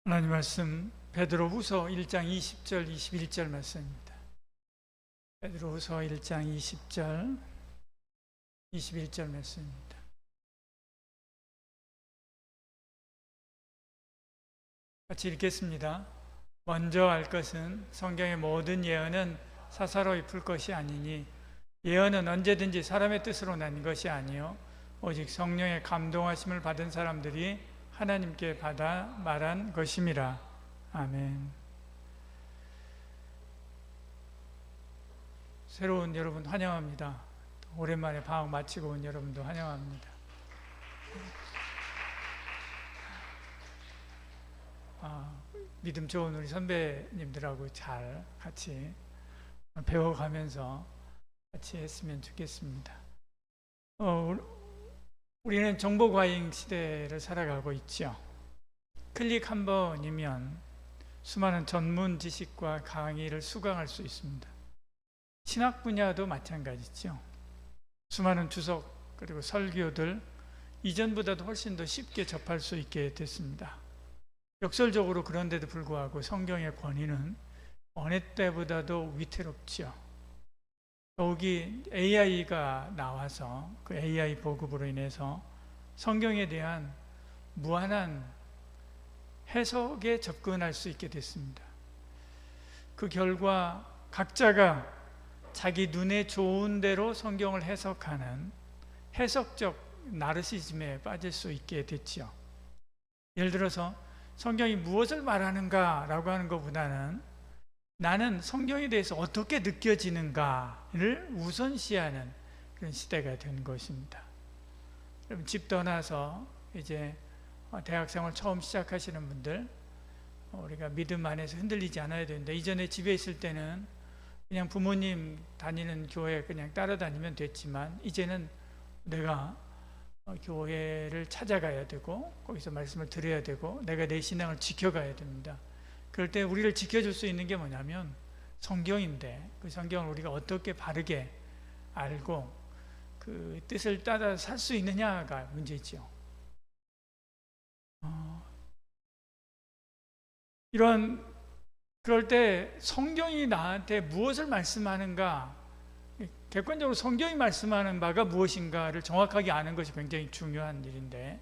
하나님 말씀 베드로후서 1장 20절 21절 말씀입니다. 베드로후서 1장 20절 21절 말씀입니다. 같이 읽겠습니다. 먼저 알 것은 성경의 모든 예언은 사사로이 풀 것이 아니니 예언은 언제든지 사람의 뜻으로 난 것이 아니요 오직 성령의 감동하심을 받은 사람들이 하나님께 받아 말한 것임이라. 아멘. 새로운 여러분 환영합니다. 오랜만에 방학 마치고 온 여러분도 환영합니다. 믿음 좋은 우리 선배님들하고 잘 같이 배워가면서 같이 했으면 좋겠습니다. 우리는 정보과잉 시대를 살아가고 있죠. 클릭 한 번이면 수많은 전문 지식과 강의를 수강할 수 있습니다. 신학 분야도 마찬가지죠. 수많은 주석 그리고 설교들 이전보다도 훨씬 더 쉽게 접할 수 있게 됐습니다. 역설적으로 그런데도 불구하고 성경의 권위는 어느 때보다도 위태롭죠. 더욱이 AI가 나와서 그 AI 보급으로 인해서 성경에 대한 무한한 해석에 접근할 수 있게 됐습니다. 그 결과 각자가 자기 눈에 좋은 대로 성경을 해석하는 해석적 나르시즘에 빠질 수 있게 됐죠. 예를 들어서 성경이 무엇을 말하는가라고 하는 것보다는 나는 성경에 대해서 어떻게 느껴지는가를 우선시하는 그런 시대가 된 것입니다. 여러분 집 떠나서 이제 대학생활 처음 시작하시는 분들, 우리가 믿음 안에서 흔들리지 않아야 되는데, 이전에 집에 있을 때는 그냥 부모님 다니는 교회 그냥 따라다니면 됐지만 이제는 내가 교회를 찾아가야 되고 거기서 말씀을 들어야 되고 내가 내 신앙을 지켜가야 됩니다. 그럴 때 우리를 지켜줄 수 있는 게 뭐냐면 성경인데, 그 성경을 우리가 어떻게 바르게 알고 그 뜻을 따라 살 수 있느냐가 문제죠. 그럴 때 성경이 나한테 무엇을 말씀하는가, 객관적으로 성경이 말씀하는 바가 무엇인가를 정확하게 아는 것이 굉장히 중요한 일인데,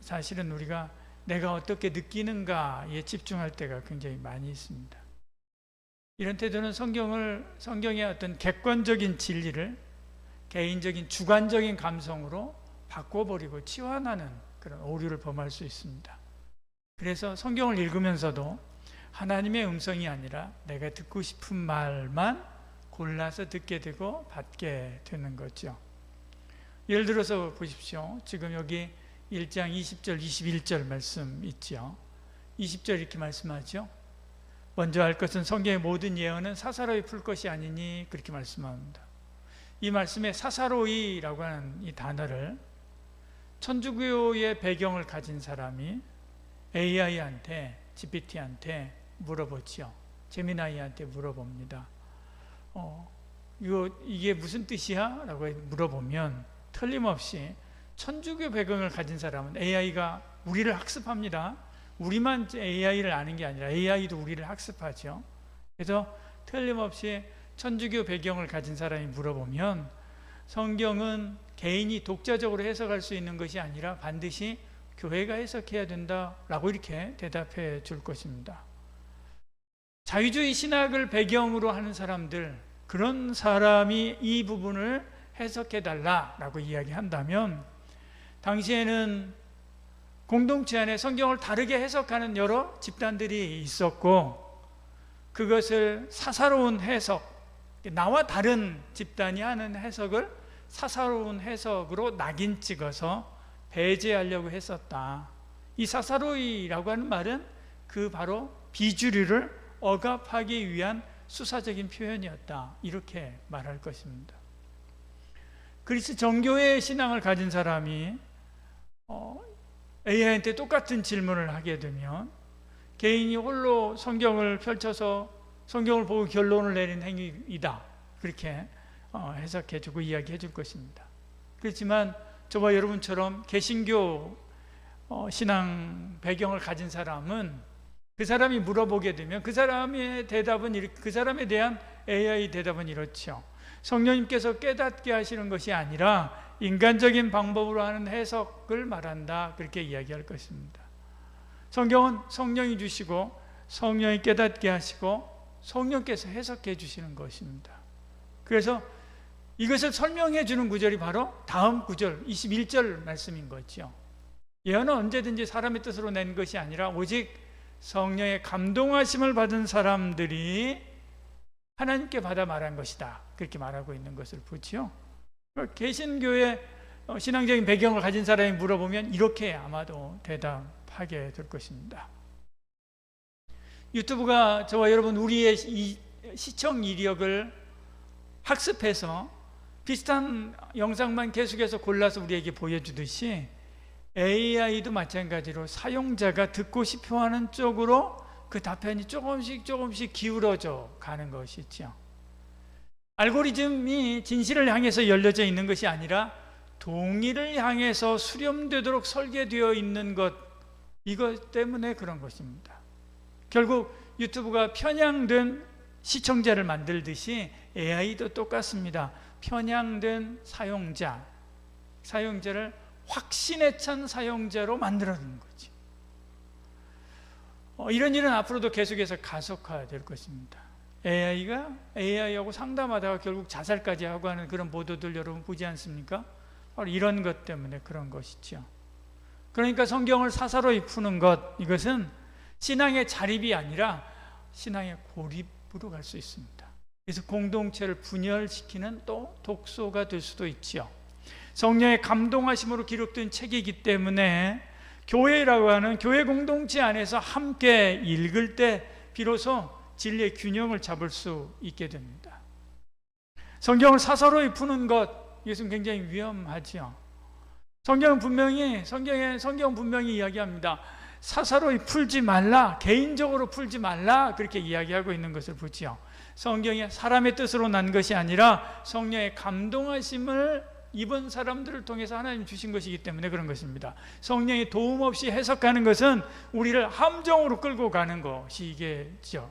사실은 우리가 내가 어떻게 느끼는가에 집중할 때가 굉장히 많이 있습니다. 이런 태도는 성경의 어떤 객관적인 진리를 개인적인 주관적인 감성으로 바꿔버리고 치환하는 그런 오류를 범할 수 있습니다. 그래서 성경을 읽으면서도 하나님의 음성이 아니라 내가 듣고 싶은 말만 골라서 듣게 되고 받게 되는 거죠. 예를 들어서 보십시오. 지금 여기 1장 20절 21절 말씀 있죠. 20절 이렇게 말씀하죠. 먼저 알 것은 성경의 모든 예언은 사사로이 풀 것이 아니니, 그렇게 말씀합니다. 이 말씀에 사사로이라고 하는 이 단어를 천주교의 배경을 가진 사람이 AI한테, GPT한테 물어보죠. 제미나이한테 물어봅니다. 이게 무슨 뜻이야? 라고 물어보면 틀림없이 천주교 배경을 가진 사람은 AI가 우리를 학습합니다. 우리만 AI를 아는 게 아니라 AI도 우리를 학습하죠. 그래서 틀림없이 천주교 배경을 가진 사람이 물어보면 성경은 개인이 독자적으로 해석할 수 있는 것이 아니라 반드시 교회가 해석해야 된다라고 이렇게 대답해 줄 것입니다. 자유주의 신학을 배경으로 하는 사람들, 그런 사람이 이 부분을 해석해 달라라고 이야기한다면, 당시에는 공동체 안에 성경을 다르게 해석하는 여러 집단들이 있었고, 그것을 사사로운 해석, 나와 다른 집단이 하는 해석을 사사로운 해석으로 낙인 찍어서 배제하려고 했었다. 이 사사로이라고 하는 말은 그 바로 비주류를 억압하기 위한 수사적인 표현이었다, 이렇게 말할 것입니다. 그리스 정교회 신앙을 가진 사람이 AI한테 똑같은 질문을 하게 되면 개인이 홀로 성경을 펼쳐서 성경을 보고 결론을 내린 행위이다, 그렇게 해석해주고 이야기해 줄 것입니다. 그렇지만 저와 여러분처럼 개신교 신앙 배경을 가진 사람은 그 사람이 물어보게 되면 그 사람의 대답은 그 사람에 대한 AI 대답은 이렇죠. 성령님께서 깨닫게 하시는 것이 아니라 인간적인 방법으로 하는 해석을 말한다. 그렇게 이야기할 것입니다. 성경은 성령이 주시고 성령이 깨닫게 하시고 성령께서 해석해 주시는 것입니다. 그래서 이것을 설명해 주는 구절이 바로 다음 구절 21절 말씀인 거죠. 예언은 언제든지 사람의 뜻으로 낸 것이 아니라 오직 성령의 감동하심을 받은 사람들이 하나님께 받아 말한 것이다. 그렇게 말하고 있는 것을 보지요. 개신교의 신앙적인 배경을 가진 사람이 물어보면 이렇게 아마도 대답하게 될 것입니다. 유튜브가 저와 여러분 우리의 이 시청 이력을 학습해서 비슷한 영상만 계속해서 골라서 우리에게 보여주듯이 AI도 마찬가지로 사용자가 듣고 싶어하는 쪽으로 그 답변이 조금씩 기울어져 가는 것이죠. 알고리즘이 진실을 향해서 열려져 있는 것이 아니라 동의를 향해서 수렴되도록 설계되어 있는 것, 이것 때문에 그런 것입니다. 결국 유튜브가 편향된 시청자를 만들듯이 AI도 똑같습니다. 편향된 사용자를 확신에 찬 사용자로 만들어주는 거죠. 이런 일은 앞으로도 계속해서 가속화될 것입니다. AI하고 상담하다가 결국 자살까지 하고 하는 그런 보도들 여러분 보지 않습니까? 바로 이런 것 때문에 그런 것이죠. 그러니까 성경을 사사로이 푸는 것, 이것은 신앙의 자립이 아니라 신앙의 고립으로 갈 수 있습니다. 그래서 공동체를 분열시키는 또 독소가 될 수도 있죠. 성령의 감동하심으로 기록된 책이기 때문에 교회라고 하는 교회 공동체 안에서 함께 읽을 때 비로소 진리의 균형을 잡을 수 있게 됩니다. 성경을 사사로이 푸는 것, 이것은 굉장히 위험하지요. 성경은 분명히 이야기합니다. 사사로이 풀지 말라, 개인적으로 풀지 말라, 그렇게 이야기하고 있는 것을 보지요. 성경이 사람의 뜻으로 난 것이 아니라 성령의 감동하심을 입은 사람들을 통해서 하나님 주신 것이기 때문에 그런 것입니다. 성령의 도움 없이 해석하는 것은 우리를 함정으로 끌고 가는 것이겠죠.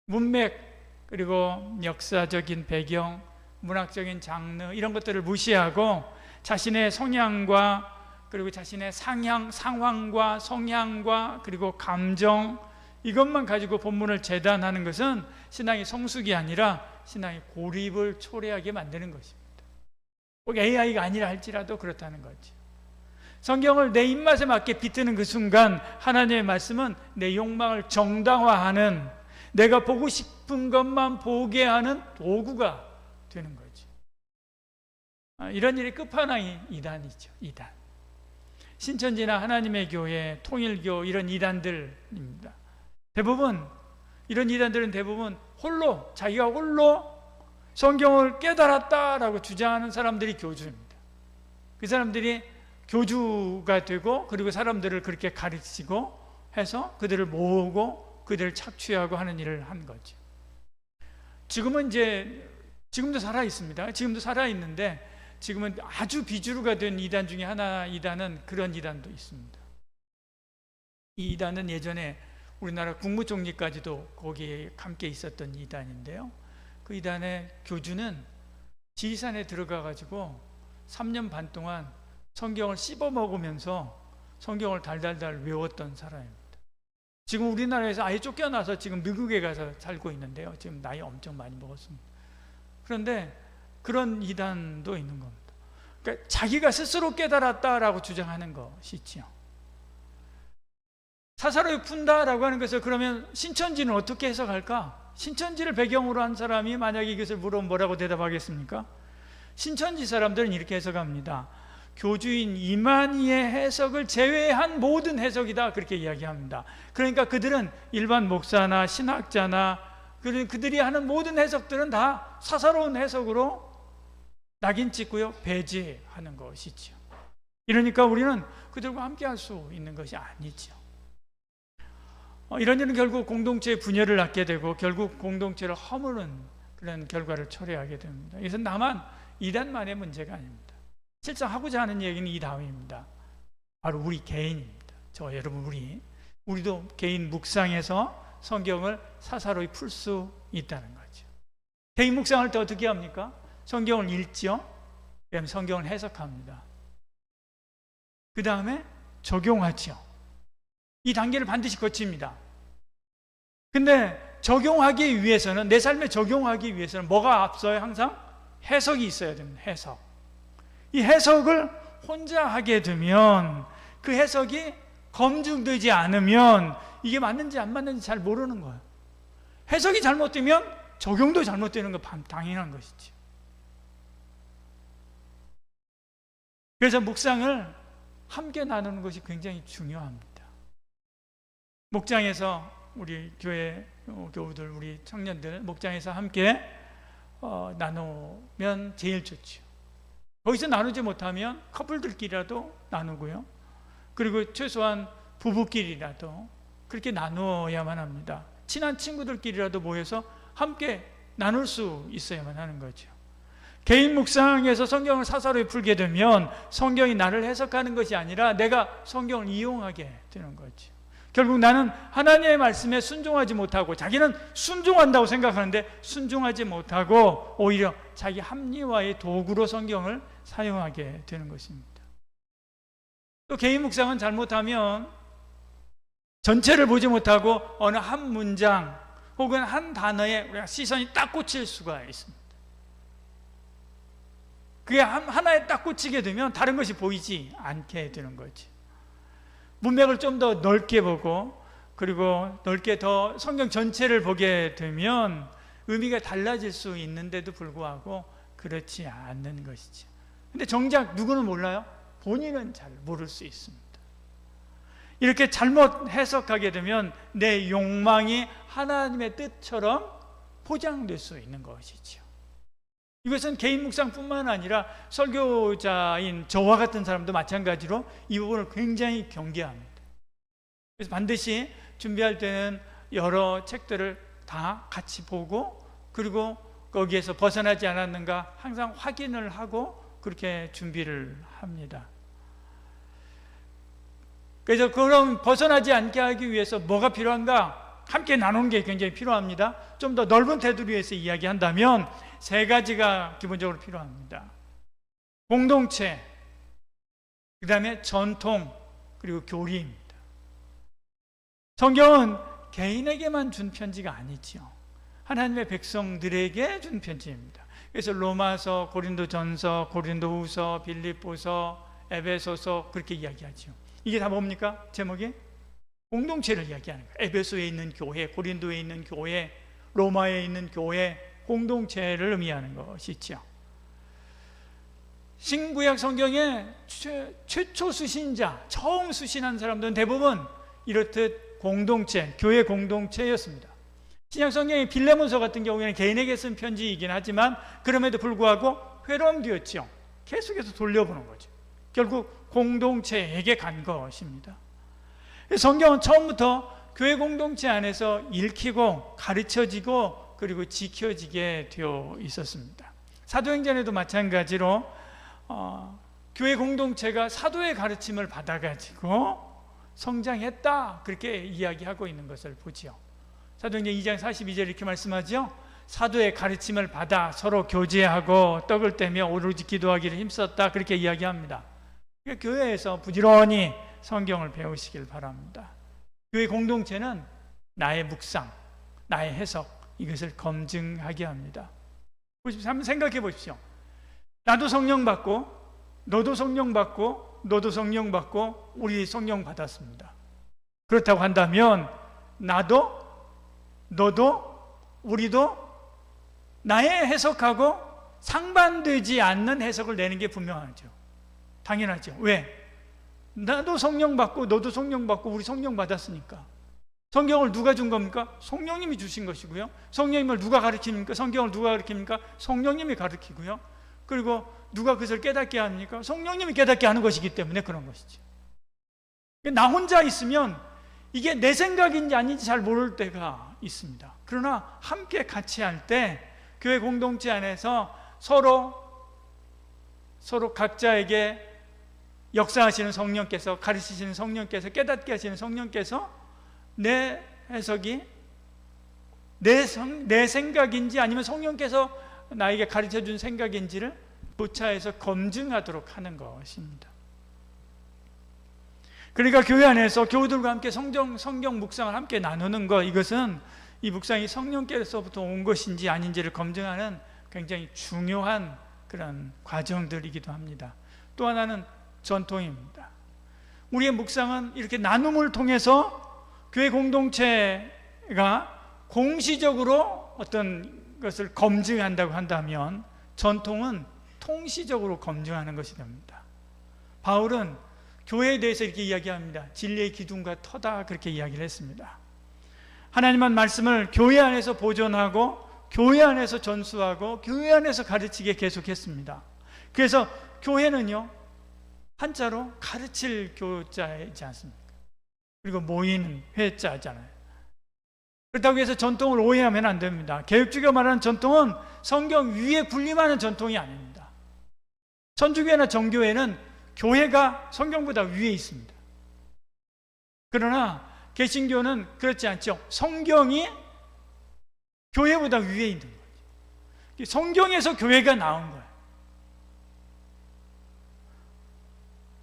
문맥, 그리고 역사적인 배경, 문학적인 장르, 이런 것들을 무시하고 자신의 성향과 그리고 자신의 상황과 성향과 그리고 감정, 이것만 가지고 본문을 재단하는 것은 신앙의 성숙이 아니라 신앙의 고립을 초래하게 만드는 것입니다. 꼭 AI가 아니라 할지라도 그렇다는 거죠. 성경을 내 입맛에 맞게 비트는 그 순간 하나님의 말씀은 내 욕망을 정당화하는, 내가 보고 싶은 것만 보게 하는 도구가 되는 거죠. 이런 일의 끝판왕이 이단이죠. 이단. 신천지나 하나님의 교회, 통일교, 이런 이단들입니다. 이런 이단들은 대부분 자기가 홀로 성경을 깨달았다라고 주장하는 사람들이 교주입니다. 그 사람들이 교주가 되고 그리고 사람들을 그렇게 가르치고 해서 그들을 모으고 그들을 착취하고 하는 일을 한 거죠. 지금도 살아 있습니다. 지금도 살아 있는데 지금은 아주 비주류가 된 이단 중에 하나, 이단은 그런 이단도 있습니다. 이 이단은 예전에 우리나라 국무총리까지도 거기에 함께 있었던 이단인데요. 그 이단의 교주는 지리산에 들어가 가지고 3년 반 동안 성경을 씹어 먹으면서 성경을 달달달 외웠던 사람입니다. 지금 우리나라에서 아예 쫓겨나서 지금 미국에 가서 살고 있는데요. 지금 나이 엄청 많이 먹었습니다. 그런데 그런 이단도 있는 겁니다. 그러니까 자기가 스스로 깨달았다라고 주장하는 것이지요. 사사로이 푼다라고 하는 것을 그러면 신천지는 어떻게 해석할까? 신천지를 배경으로 한 사람이 만약에 이것을 물으면 뭐라고 대답하겠습니까? 신천지 사람들은 이렇게 해석합니다. 교주인 이만희의 해석을 제외한 모든 해석이다, 그렇게 이야기합니다. 그러니까 그들은 일반 목사나 신학자나 그들이 하는 모든 해석들은 다 사사로운 해석으로 낙인 찍고요, 배제하는 것이죠. 이러니까 우리는 그들과 함께 할 수 있는 것이 아니죠. 이런 일은 결국 공동체의 분열을 낳게 되고 결국 공동체를 허무는 그런 결과를 초래하게 됩니다. 이것은 다만 이단만의 문제가 아닙니다. 실상 하고자 하는 얘기는 이 다음입니다. 바로 우리 개인입니다. 저 여러분 우리도 개인 묵상에서 성경을 사사로이 풀 수 있다는 거죠. 개인 묵상할 때 어떻게 합니까? 성경을 읽죠. 그다음에 성경을 해석합니다. 그 다음에 적용하죠. 이 단계를 반드시 거칩니다. 근데 적용하기 위해서는, 내 삶에 적용하기 위해서는 뭐가 앞서요? 항상 해석이 있어야 됩니다. 해석. 이 해석을 혼자 하게 되면, 그 해석이 검증되지 않으면 이게 맞는지 안 맞는지 잘 모르는 거예요. 해석이 잘못되면 적용도 잘못되는 건 당연한 것이죠. 그래서 묵상을 함께 나누는 것이 굉장히 중요합니다. 목장에서 우리 교회 교우들, 우리 청년들 목장에서 함께 나누면 제일 좋죠. 거기서 나누지 못하면 커플들끼리라도 나누고요. 그리고 최소한 부부끼리라도 그렇게 나누어야만 합니다. 친한 친구들끼리라도 모여서 함께 나눌 수 있어야만 하는 거죠. 개인 묵상에서 성경을 사사로이 풀게 되면 성경이 나를 해석하는 것이 아니라 내가 성경을 이용하게 되는 거죠. 결국 나는 하나님의 말씀에 순종하지 못하고, 자기는 순종한다고 생각하는데 순종하지 못하고 오히려 자기 합리화의 도구로 성경을 사용하게 되는 것입니다. 또 개인 묵상은 잘못하면 전체를 보지 못하고 어느 한 문장 혹은 한 단어에 우리가 시선이 딱 꽂힐 수가 있습니다. 그게 하나에 딱 꽂히게 되면 다른 것이 보이지 않게 되는 거지. 문맥을 좀 더 넓게 보고, 그리고 넓게 더 성경 전체를 보게 되면 의미가 달라질 수 있는데도 불구하고 그렇지 않는 것이죠. 근데 정작 누구는 몰라요? 본인은 잘 모를 수 있습니다. 이렇게 잘못 해석하게 되면 내 욕망이 하나님의 뜻처럼 포장될 수 있는 것이죠. 이것은 개인 묵상뿐만 아니라 설교자인 저와 같은 사람도 마찬가지로 이 부분을 굉장히 경계합니다. 그래서 반드시 준비할 때는 여러 책들을 다 같이 보고, 그리고 거기에서 벗어나지 않았는가 항상 확인을 하고 그렇게 준비를 합니다. 그래서 그럼 벗어나지 않게 하기 위해서 뭐가 필요한가? 함께 나누는 게 굉장히 필요합니다. 좀 더 넓은 테두리에서 이야기한다면 세 가지가 기본적으로 필요합니다. 공동체, 그 다음에 전통, 그리고 교리입니다. 성경은 개인에게만 준 편지가 아니죠. 하나님의 백성들에게 준 편지입니다. 그래서 로마서, 고린도전서, 고린도후서, 빌립보서, 에베소서 그렇게 이야기하죠. 이게 다 뭡니까? 제목이? 공동체를 이야기하는 거예요. 에베소에 있는 교회, 고린도에 있는 교회, 로마에 있는 교회, 공동체를 의미하는 것이죠. 신구약 성경의 최초 수신자, 처음 수신한 사람들은 대부분 이렇듯 공동체, 교회 공동체였습니다. 신약 성경의 빌레몬서 같은 경우에는 개인에게 쓴 편지이긴 하지만 그럼에도 불구하고 회로되었죠. 계속해서 돌려보는 거죠. 결국 공동체에게 간 것입니다. 성경은 처음부터 교회 공동체 안에서 읽히고 가르쳐지고 그리고 지켜지게 되어 있었습니다. 사도행전에도 마찬가지로 교회 공동체가 사도의 가르침을 받아가지고 성장했다, 그렇게 이야기하고 있는 것을 보지요. 사도행전 2장 42절 이렇게 말씀하죠. 사도의 가르침을 받아 서로 교제하고 떡을 떼며 오로지 기도하기를 힘썼다, 그렇게 이야기합니다. 그러니까 교회에서 부지런히 성경을 배우시길 바랍니다. 교회 공동체는 나의 묵상, 나의 해석, 이것을 검증하게 합니다. 한번 생각해 보십시오. 나도 성령 받고, 너도 성령 받고, 너도 성령 받고, 우리 성령 받았습니다. 그렇다고 한다면 나도, 너도, 우리도 나의 해석하고 상반되지 않는 해석을 내는 게 분명하죠. 당연하죠. 왜? 나도 성령 받고 너도 성령 받고 우리 성령 받았으니까. 성경을 누가 준 겁니까? 성령님이 주신 것이고요. 성령님을 누가 가르칩니까? 성경을 누가 가르칩니까? 성령님이 가르치고요. 그리고 누가 그것을 깨닫게 합니까? 성령님이 깨닫게 하는 것이기 때문에 그런 것이죠. 나 혼자 있으면 이게 내 생각인지 아닌지 잘 모를 때가 있습니다. 그러나 함께 같이 할 때 교회 공동체 안에서 서로 각자에게 역사하시는 성령께서, 가르치시는 성령께서, 깨닫게 하시는 성령께서 내 해석이 내 생각인지 아니면 성령께서 나에게 가르쳐준 생각인지를 교차해서 검증하도록 하는 것입니다. 그러니까 교회 안에서 교우들과 함께 성경 묵상을 함께 나누는 것, 이것은 이 묵상이 성령께서부터 온 것인지 아닌지를 검증하는 굉장히 중요한 그런 과정들이기도 합니다. 또 하나는 전통입니다. 우리의 묵상은 이렇게 나눔을 통해서 교회 공동체가 공시적으로 어떤 것을 검증한다고 한다면, 전통은 통시적으로 검증하는 것이 됩니다. 바울은 교회에 대해서 이렇게 이야기합니다. 진리의 기둥과 터다, 그렇게 이야기를 했습니다. 하나님의 말씀을 교회 안에서 보존하고 교회 안에서 전수하고 교회 안에서 가르치게 계속했습니다. 그래서 교회는요, 한자로 가르칠 교자이지 않습니까? 그리고 모이는 회자잖아요. 그렇다고 해서 전통을 오해하면 안 됩니다. 개혁주의가 말하는 전통은 성경 위에 군림하는 전통이 아닙니다. 천주교회나 정교회는 교회가 성경보다 위에 있습니다. 그러나 개신교는 그렇지 않죠. 성경이 교회보다 위에 있는 거죠. 성경에서 교회가 나온 거예요.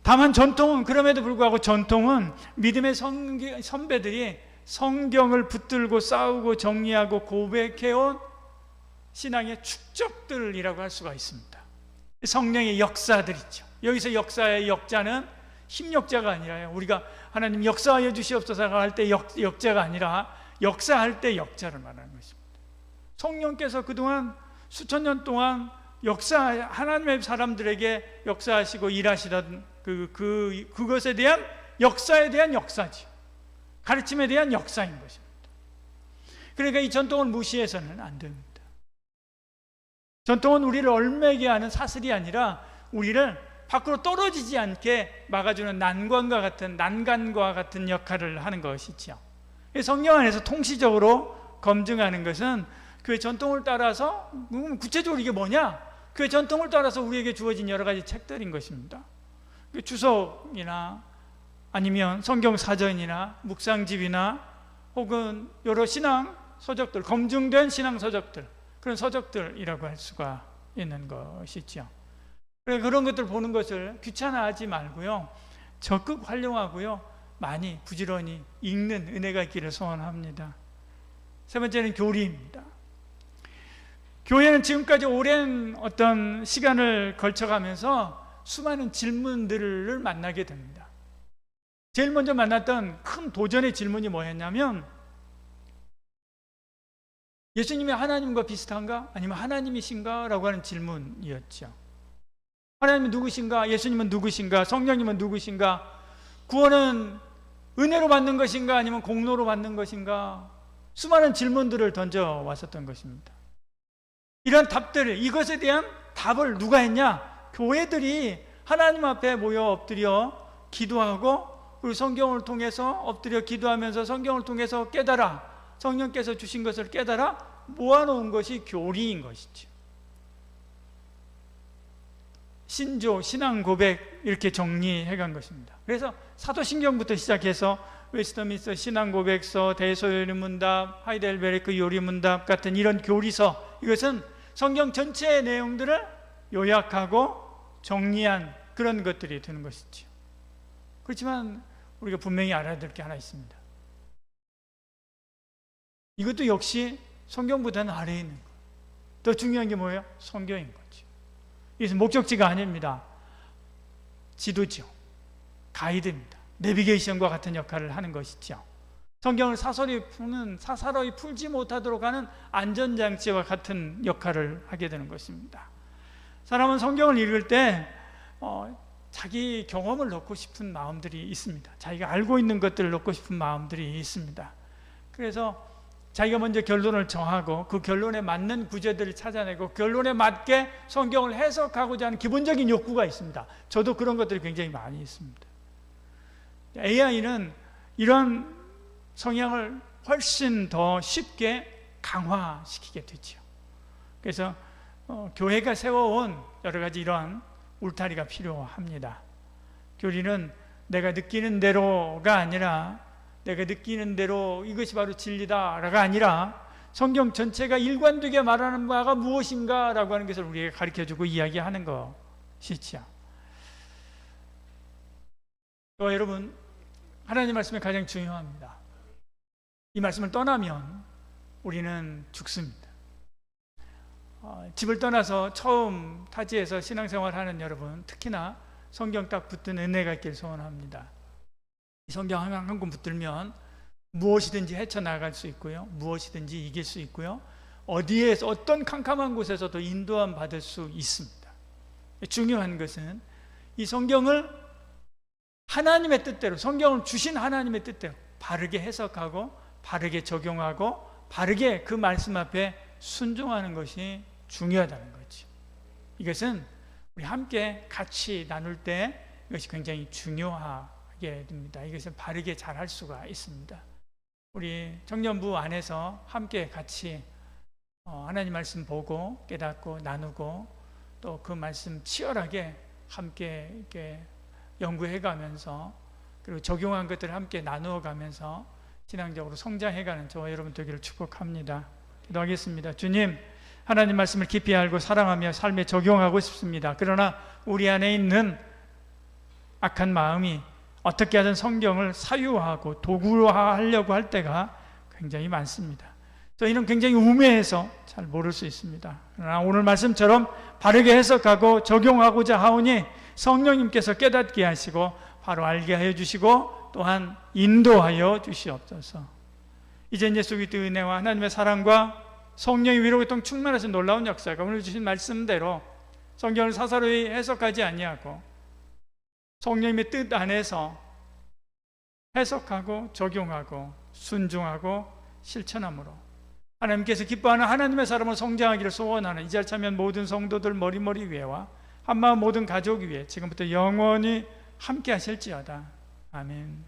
다만 전통은, 그럼에도 불구하고 전통은 믿음의 선배들이 성경을 붙들고 싸우고 정리하고 고백해온 신앙의 축적들이라고 할 수가 있습니다. 성령의 역사들이죠. 여기서 역사의 역자는 힘역자가 아니라요, 우리가 하나님 역사하여 주시옵소서가 할 때 역자가 아니라 역사할 때 역자를 말하는 것입니다. 성령께서 그동안 수천 년 동안 하나님의 사람들에게 역사하시고 일하시던 그것에 대한 역사에 대한 역사죠. 가르침에 대한 역사인 것입니다. 그러니까 이 전통을 무시해서는 안 됩니다. 전통은 우리를 얼매게 하는 사슬이 아니라 우리를 밖으로 떨어지지 않게 막아주는 난간과 같은 역할을 하는 것이죠. 성경 안에서 통시적으로 검증하는 것은 그 전통을 따라서, 구체적으로 이게 뭐냐? 그 전통을 따라서 우리에게 주어진 여러 가지 책들인 것입니다. 주석이나 아니면 성경 사전이나 묵상집이나 혹은 여러 신앙 서적들, 검증된 신앙 서적들, 그런 서적들이라고 할 수가 있는 것이죠. 그런 것들 보는 것을 귀찮아하지 말고요, 적극 활용하고요, 많이 부지런히 읽는 은혜가 있기를 소원합니다. 세 번째는 교리입니다. 교회는 지금까지 오랜 어떤 시간을 걸쳐가면서 수많은 질문들을 만나게 됩니다. 제일 먼저 만났던 큰 도전의 질문이 뭐였냐면, 예수님이 하나님과 비슷한가? 아니면 하나님이신가? 라고 하는 질문이었죠. 하나님은 누구신가? 예수님은 누구신가? 성령님은 누구신가? 구원은 은혜로 받는 것인가? 아니면 공로로 받는 것인가? 수많은 질문들을 던져왔었던 것입니다. 이런 답들을, 이것에 대한 답을 누가 했냐? 교회들이 하나님 앞에 모여 엎드려 기도하고, 그리고 성경을 통해서 엎드려 기도하면서 성경을 통해서 깨달아, 성령께서 주신 것을 깨달아 모아놓은 것이 교리인 것이죠. 신조, 신앙 고백, 이렇게 정리해간 것입니다. 그래서 사도신경부터 시작해서 웨스트민스터 신앙 고백서, 대소요리문답, 하이델베르크 요리문답 같은 이런 교리서, 이것은 성경 전체의 내용들을 요약하고 정리한 그런 것들이 되는 것이죠. 그렇지만 우리가 분명히 알아야 될 게 하나 있습니다. 이것도 역시 성경보다는 아래에 있는 거예요. 더 중요한 게 뭐예요? 성경인 거죠. 이것은 목적지가 아닙니다. 지도죠. 가이드입니다. 내비게이션과 같은 역할을 하는 것이죠. 성경을 사사로이 풀지 못하도록 하는 안전장치와 같은 역할을 하게 되는 것입니다. 사람은 성경을 읽을 때 자기 경험을 넣고 싶은 마음들이 있습니다. 자기가 알고 있는 것들을 넣고 싶은 마음들이 있습니다. 그래서 자기가 먼저 결론을 정하고 그 결론에 맞는 구절들을 찾아내고 결론에 맞게 성경을 해석하고자 하는 기본적인 욕구가 있습니다. 저도 그런 것들이 굉장히 많이 있습니다. AI는 이런 성향을 훨씬 더 쉽게 강화시키게 되죠. 그래서 교회가 세워온 여러 가지 이러한 울타리가 필요합니다. 교리는 내가 느끼는 대로가 아니라, 내가 느끼는 대로 이것이 바로 진리다가 아니라 성경 전체가 일관되게 말하는 바가 무엇인가 라고 하는 것을 우리에게 가르쳐주고 이야기하는 것이죠. 또 여러분, 하나님 말씀이 가장 중요합니다. 이 말씀을 떠나면 우리는 죽습니다. 집을 떠나서 처음 타지에서 신앙생활하는 여러분, 특히나 성경 딱 붙든 은혜가 있길 소원합니다. 이 성경 한 권 붙들면 무엇이든지 헤쳐나갈 수 있고요, 무엇이든지 이길 수 있고요, 어디에서 어떤 캄캄한 곳에서도 인도함 받을 수 있습니다. 중요한 것은 이 성경을 하나님의 뜻대로, 성경을 주신 하나님의 뜻대로 바르게 해석하고 바르게 적용하고 바르게 그 말씀 앞에 순종하는 것이 중요하다는 거죠. 이것은 우리 함께 같이 나눌 때 이것이 굉장히 중요하게 됩니다. 이것을 바르게 잘 할 수가 있습니다. 우리 청년부 안에서 함께 같이 하나님 말씀 보고 깨닫고 나누고 또 그 말씀 치열하게 함께 이렇게 연구해 가면서, 그리고 적용한 것들을 함께 나누어 가면서 신앙적으로 성장해가는 저와 여러분 되기를 축복합니다. 기도하겠습니다. 주님, 하나님 말씀을 깊이 알고 사랑하며 삶에 적용하고 싶습니다. 그러나 우리 안에 있는 악한 마음이 어떻게 하든 성경을 사유화하고 도구화하려고 할 때가 굉장히 많습니다. 저희는 굉장히 우매해서 잘 모를 수 있습니다. 그러나 오늘 말씀처럼 바르게 해석하고 적용하고자 하오니 성령님께서 깨닫게 하시고 바로 알게 하여 주시고 또한 인도하여 주시옵소서. 이제 예수 그리스도의 은혜와 하나님의 사랑과 성령의 위로 고통 충만하신 놀라운 역사가 오늘 주신 말씀대로 성경을 사사로이 해석하지 아니하고 성령님의 뜻 안에서 해석하고 적용하고 순종하고 실천함으로 하나님께서 기뻐하는 하나님의 사람으로 성장하기를 소원하는 이 자리에 참여한 모든 성도들 머리머리 위에와 한마음 모든 가족 위에 지금부터 영원히 함께 하실지어다. 아멘.